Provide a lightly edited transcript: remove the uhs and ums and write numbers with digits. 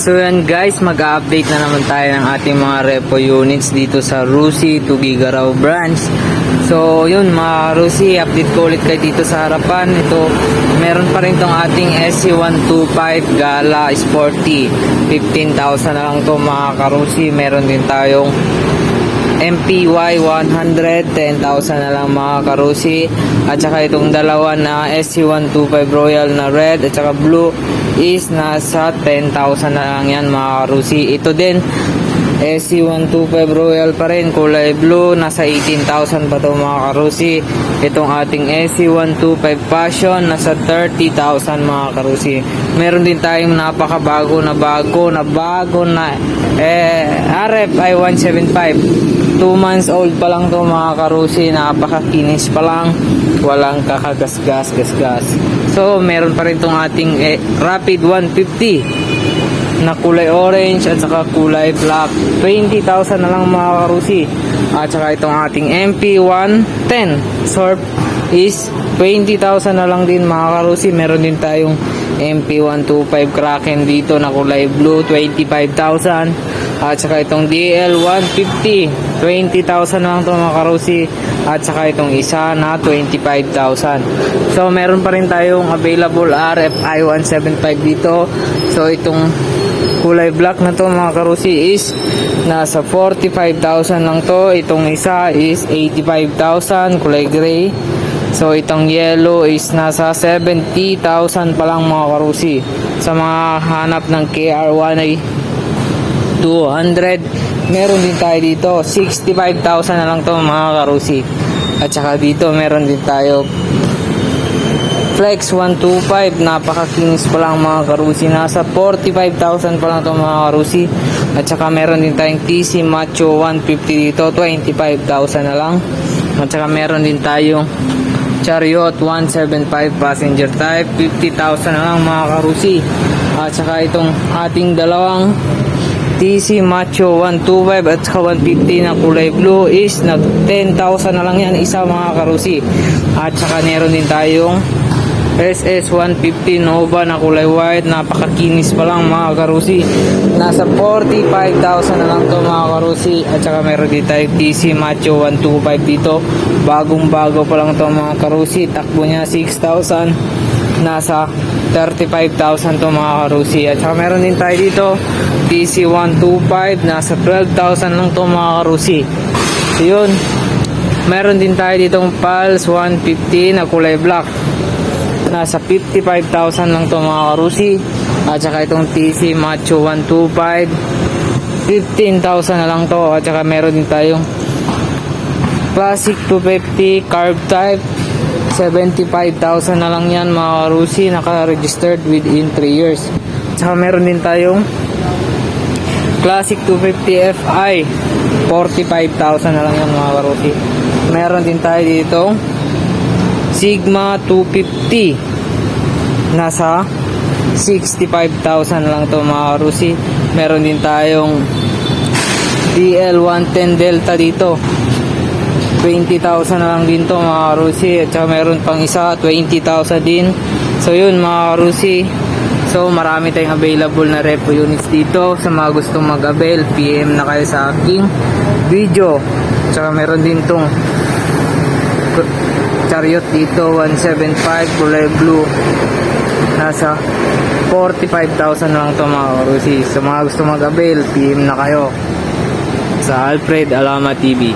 So yan guys, mag-update na naman tayo ng ating mga repo units dito sa Rusi Tugigaraw branch. So yun mga Rusi, update ko ulit kayo dito sa harapan. Ito, meron pa rin tong ating SC125 Gala Sporty, 15,000 na lang to mga Karusi. Meron din tayong MPY 100, 10,000 na lang mga Karusi. At saka itong dalawa na SC125 Royal na red at saka blue is nasa 10,000 na lang yan mga Karusi. Ito din SC125 Royal pa rin, kulay blue, nasa 18,000 pa to mga Karusi. Itong ating SC125 Passion nasa 30,000 mga Karusi. Meron din tayong napakabago na RFI 175. 2 months old pa lang to mga Karusi, napakakinis pa lang, walang kakagasgas. So meron pa rin tong ating Rapid 150 na kulay orange at saka kulay black, 20,000 na lang mga Karusi. At saka itong ating MP110 Surf is 20,000 na lang din mga Karusi. Meron din tayong MP125 Kraken dito na kulay blue, 25,000. At saka itong DL150, 20,000 lang ito mga Karusi. At saka itong isa na 25,000. So meron pa rin tayong available RFI 175 dito. So itong kulay black na to mga Karusi is nasa 45,000 lang to. Itong isa is 85,000, kulay gray. So itong yellow is nasa 70,000 pa lang mga Karusi. Sa mga hanap ng KR1 ay 200, meron din tayo dito 65,000 na lang to mga Karusi. At saka dito meron din tayo Flex 125, napakakinis pa lang mga Karusi, nasa 45,000 pa lang to mga Karusi. At saka meron din tayong TC Macho 150 dito, 25,000 na lang. At saka meron din tayong Chariot 175 passenger type, 50,000 na lang mga Karusi. At saka itong ating dalawang TC Macho 125 at saka 150 na kulay blue is nag 10,000 na lang yan isa mga Karusi. At saka meron din tayong SS 150 Nova na kulay white, napakakinis pa lang mga Karusi, nasa 45,000 na lang to mga Karusi. At saka meron din tayong TC Macho 125 dito, bagong bago pa lang to mga Karusi, takbo niya 6,000, nasa 35,000 to mga Karusi. At saka meron din tayo dito TC 125, nasa 12,000 lang to mga Karusi. So yun, meron din tayo ditong Pulse 150 na kulay black, nasa 55,000 lang to mga Karusi. At saka itong TC Macho 125, 15,000 na lang to. At saka meron din tayong Classic 250 Carb type, 75,000 na lang yan mga Karusi, naka-registered within 3 years. At saka meron din tayong Classic 250 FI, 45,000 na lang yan mga Karusi. Meron din tayo dito Sigma 250, nasa 65,000 lang to mga Karusi. Meron din tayong DL110 Delta dito, 20,000 na lang din to mga Karusi. At saka meron pang isa 20,000 din. So yun mga Karusi, so marami tayong available na repo units dito. Sa mga gustong mag-avail, PM na kayo sa aking video. At saka meron din tong Chariot dito 175 kulay blue, nasa 45,000 lang to mga Karusi. Sa mga gusto mag-avail, PM na kayo sa Alfred Alama TV.